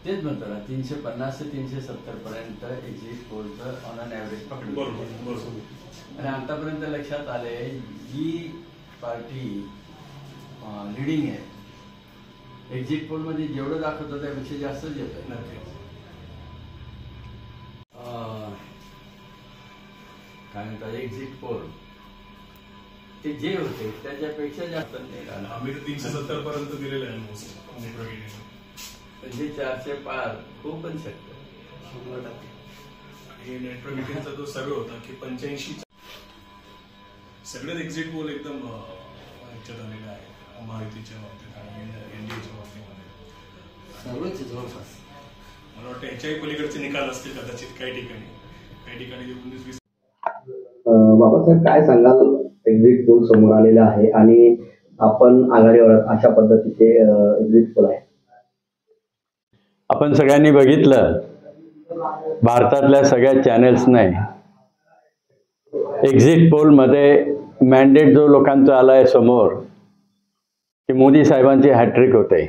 तेच म्हणतो ना 350 ते 370 पर्यंत एक्झिट पोलचं ऑन अन ॲव्हरेज पकडलं. बरोबर. आणि आतापर्यंत लक्षात आले जी पार्टी लिडिंग आहे एक्झिट पोलमध्ये जेवढं दाखवतं त्यापेक्षा जास्तच येत आहे. काय म्हणतात एक्झिट पोल ते जे होते त्याच्यापेक्षा जास्त नाही राहणार. आम्ही 370 पर्यंत दिलेलं आहे मोस्ट. म्हणजे 400 पार होऊ पण शकतं. 100%. आणि नेटवर्क मीटिंगचा जो सर्वे होता की 85 सगळेच एक्झिट पोल एकदम ह्याच्यात आलेले आहे महायुतीच्या बाबतीत आणि एनडीएच्या बाबतीमध्ये सर्वच जवळपास. मला वाटतं ह्याच्याही पलीकडचे निकाल असतील कदाचित काही ठिकाणी 19-20. बाबासाहेब काय सांगाल, एक्झिट पोल समोर आलेला आहे आणि आपण आघाडीवर अशा पद्धतीचे एक्झिट पोल आहे. आपण सगळ्यांनी बघितलं भारतातल्या सगळ्या चॅनेल्सने एक्झिट पोलमध्ये मॅन्डेट जो लोकांचा आला आहे समोर की मोदी साहेबांची हॅट्रिक होते.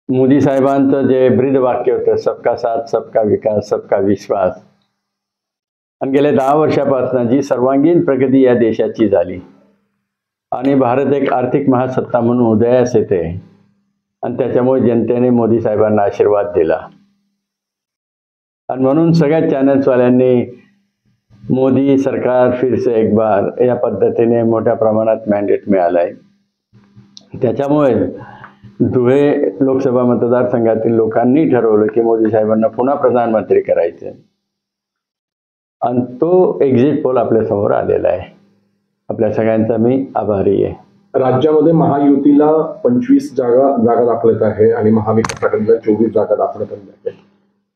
मोदी साहेबांचं जे ब्रीदवाक्य होतं सबका साथ सबका विकास सबका विश्वास, आणि गेल्या 10 वर्षापासून जी सर्वांगीण प्रगती या देशाची झाली आणि भारत एक आर्थिक महासत्ता म्हणून उदयास येते आणि त्याच्यामुळे जनतेने मोदी साहेबांना आशीर्वाद दिला. आणि म्हणून सगळ्या चॅनल्सवाल्यांनी मोदी सरकार फिर से एक बार या पद्धतीने मोठ्या प्रमाणात मॅन्डेट मिळालं आहे. त्याच्यामुळे धुळे लोकसभा मतदारसंघातील लोकांनी ठरवलं की मोदी साहेबांना पुन्हा प्रधानमंत्री करायचे आणि तो एक्झिट पोल आपल्यासमोर आलेला आहे. आपल्या सगळ्यांचा मी आभारी आहे. राज्यामध्ये महायुतीला 25 जागा दाखवत आहे आणि महाविकास आघाडीला 24 जागा दाखवत आहे.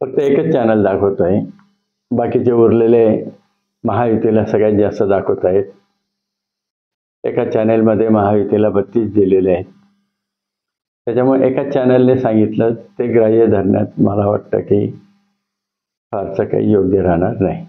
फक्त एकच चॅनल दाखवतोय, बाकीचे उरलेले महायुतीला सगळ्यात जास्त दाखवत आहेत. एका चॅनेलमध्ये महायुतीला 32 दिलेले आहेत. त्याच्यामुळे एका चॅनलने सांगितलं ते ग्राह्य धरण्यात मला वाटतं की फारसं काही योग्य राहणार नाही.